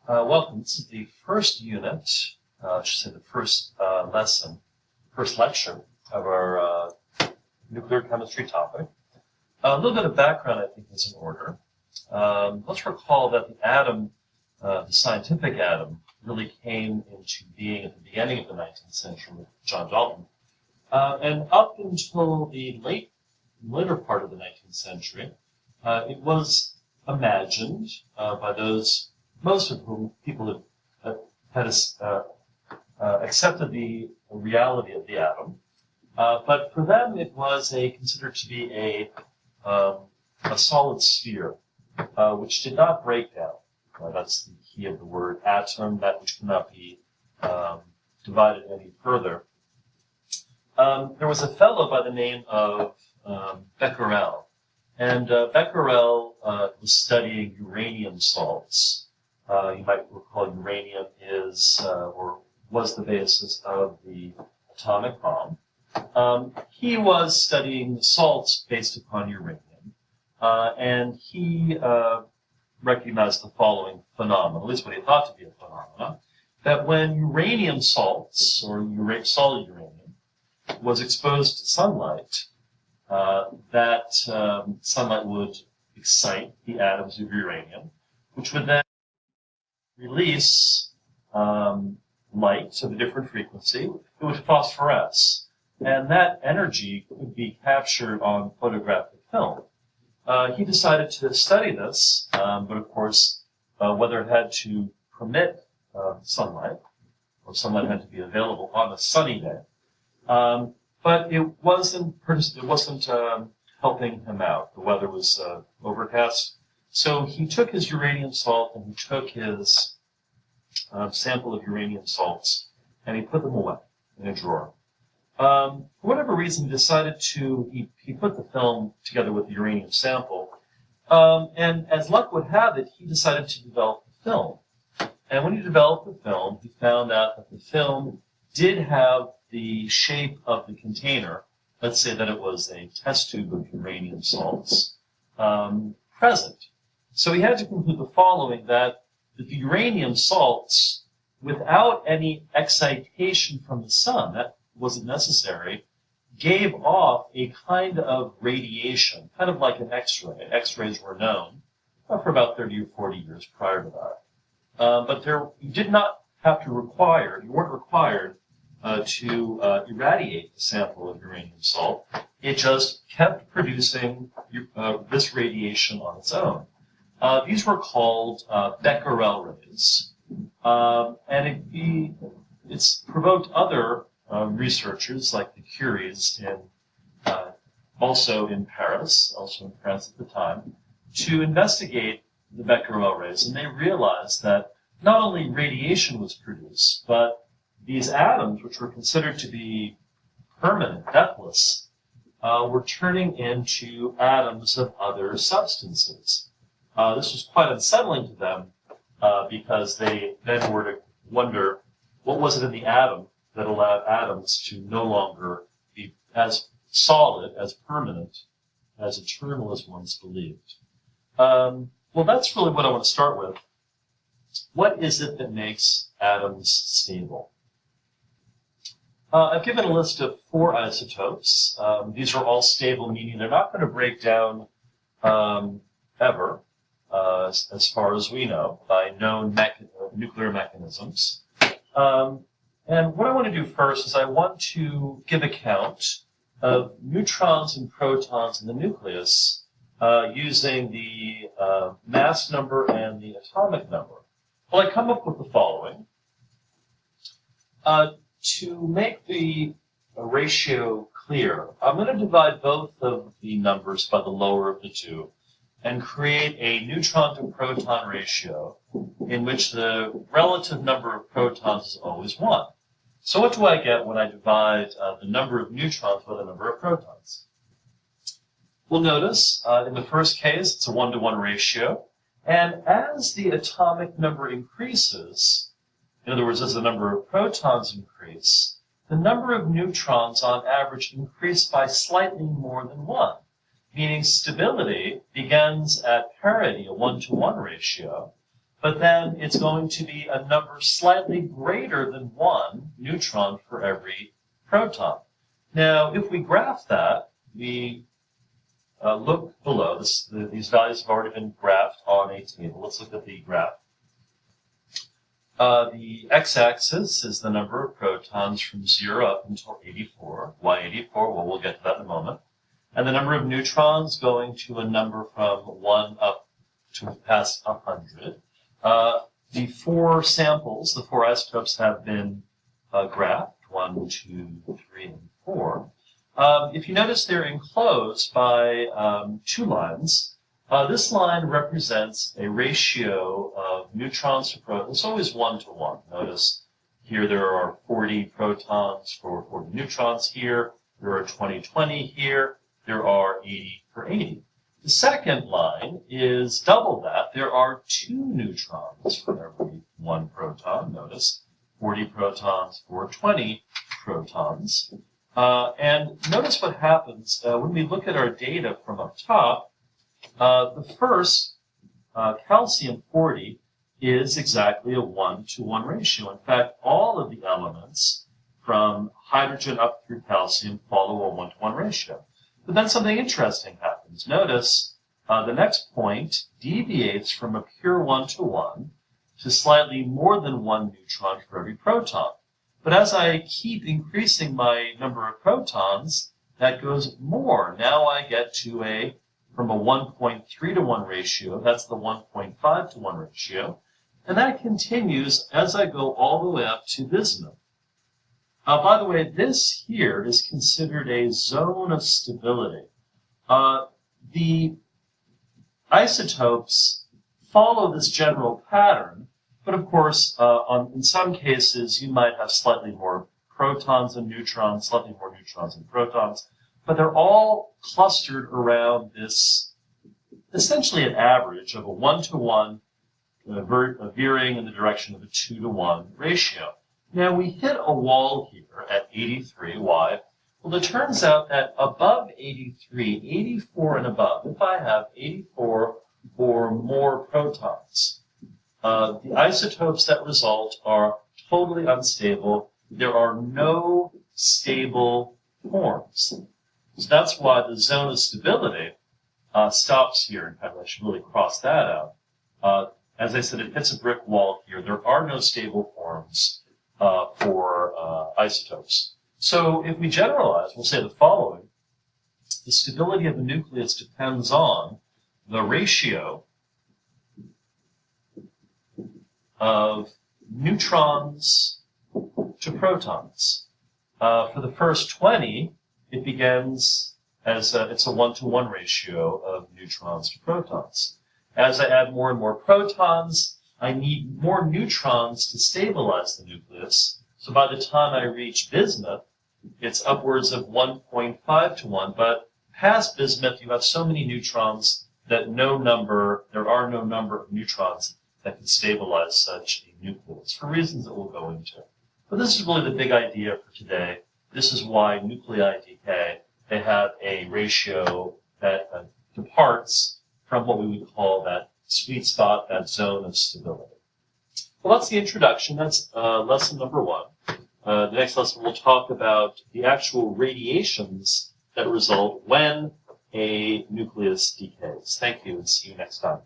Welcome. This is the first unit, I should say the first lesson, first lecture of our nuclear chemistry topic. A little bit of background, I think, is in order. Let's recall that the atom, the scientific atom, really came into being at the beginning of the 19th century with John Dalton. And up until the later part of the 19th century, it was imagined by those, most of whom people had accepted the reality of the atom. But for them, it was considered to be a solid sphere, which did not break down. That's the key of the word atom, that which cannot be divided any further. There was a fellow by the name of Becquerel, and Becquerel was studying uranium salts. You might recall uranium is or was the basis of the atomic bomb. He was studying salts based upon uranium, and he recognized the following phenomenon, at least what he thought to be a phenomenon, that when uranium salts, or solid uranium, was exposed to sunlight, that sunlight would excite the atoms of uranium, which would then release light of a different frequency. It would phosphoresce, and that energy could be captured on photographic film. He decided to study this, but of course, whether it had to permit sunlight, or sunlight had to be available on a sunny day. But it wasn't helping him out. The weather was overcast. So he took his uranium salt and he took his sample of uranium salts and he put them away in a drawer. For whatever reason, he decided he put the film together with the uranium sample. And as luck would have it, he decided to develop the film. And when he developed the film, he found out that the film did have the shape of the container. Let's say that it was a test tube of uranium salts present. So he had to conclude the following, that the uranium salts, without any excitation from the sun, that wasn't necessary, gave off a kind of radiation, kind of like an X-ray. X-rays were known for about 30 or 40 years prior to that. But you did not have to you weren't required to irradiate the sample of uranium salt. It just kept producing this radiation on its own. These were called Becquerel rays, and it's provoked other researchers like the Curies also in France at the time, to investigate the Becquerel rays, and they realized that not only radiation was produced, but these atoms, which were considered to be permanent, deathless, were turning into atoms of other substances. This was quite unsettling to them because they then were to wonder what was it in the atom that allowed atoms to no longer be as solid, as permanent, as eternal as once believed. Well, that's really what I want to start with. What is it that makes atoms stable? I've given a list of 4 isotopes. These are all stable, meaning they're not going to break down ever, as far as we know, by known nuclear mechanisms. And what I want to do first is I want to give account of neutrons and protons in the nucleus using the mass number and the atomic number. Well, I come up with the following. To make the ratio clear, I'm going to divide both of the numbers by the lower of the two and create a neutron to proton ratio in which the relative number of protons is always 1. So what do I get when I divide the number of neutrons by the number of protons? Well, notice in the first case, it's a 1-to-1 ratio. And as the atomic number increases, in other words, as the number of protons increase, the number of neutrons on average increase by slightly more than 1, meaning stability begins at parity, a 1-to-1 ratio, but then it's going to be a number slightly greater than 1 neutron for every proton. Now, if we graph that, we look below. These values have already been graphed on a table. Let's look at the graph. The x-axis is the number of protons from 0 up until 84. Why 84? Well, we'll get to that in a moment. And the number of neutrons going to a number from 1 up to past 100. The 4 samples, the 4 isotopes have been graphed, 1, 2, 3, and 4. If you notice, they're enclosed by 2 lines. This line represents a ratio of neutrons to protons. It's always 1 to 1. Notice here there are 40 protons for 40 neutrons here. There are 20 here. There are 80 for 80. The second line is double that. There are 2 neutrons for every 1 proton. Notice 40 protons for 20 protons. And notice what happens when we look at our data from up top. The first, calcium 40, is exactly a 1 to 1 ratio. In fact, all of the elements from hydrogen up through calcium follow a 1 to 1 ratio. But then something interesting happens. Notice the next point deviates from a pure 1 to 1 to slightly more than 1 neutron for every proton. But as I keep increasing my number of protons, that goes more. Now I get to from a 1.3 to 1 ratio. That's the 1.5 to 1 ratio. And that continues as I go all the way up to bismuth. By the way, this here is considered a zone of stability. The isotopes follow this general pattern, but of course, in some cases, you might have slightly more protons and neutrons, slightly more neutrons and protons, but they're all clustered around this, essentially an average of a 1 to 1, veering in the direction of a 2 to 1 ratio. Now, we hit a wall here at 83. Why? Well, it turns out that above 83, 84 and above, if I have 84 or more protons, the isotopes that result are totally unstable. There are no stable forms. So that's why the zone of stability stops here. In fact, I should really cross that out. As I said, it hits a brick wall here. There are no stable forms for isotopes. So if we generalize, we'll say the following. The stability of the nucleus depends on the ratio of neutrons to protons. For the first 20, it begins as it's a 1 to 1 ratio of neutrons to protons. As I add more and more protons, I need more neutrons to stabilize the nucleus. So by the time I reach bismuth, it's upwards of 1.5 to 1. But past bismuth, you have so many neutrons that there are no number of neutrons that can stabilize such a nucleus, for reasons that we'll go into. But this is really the big idea for today. This is why nuclei decay. They have a ratio that departs from what we would call that sweet spot, that zone of stability. Well, that's the introduction. That's lesson number 1. The next lesson we'll talk about the actual radiations that result when a nucleus decays. Thank you, and see you next time.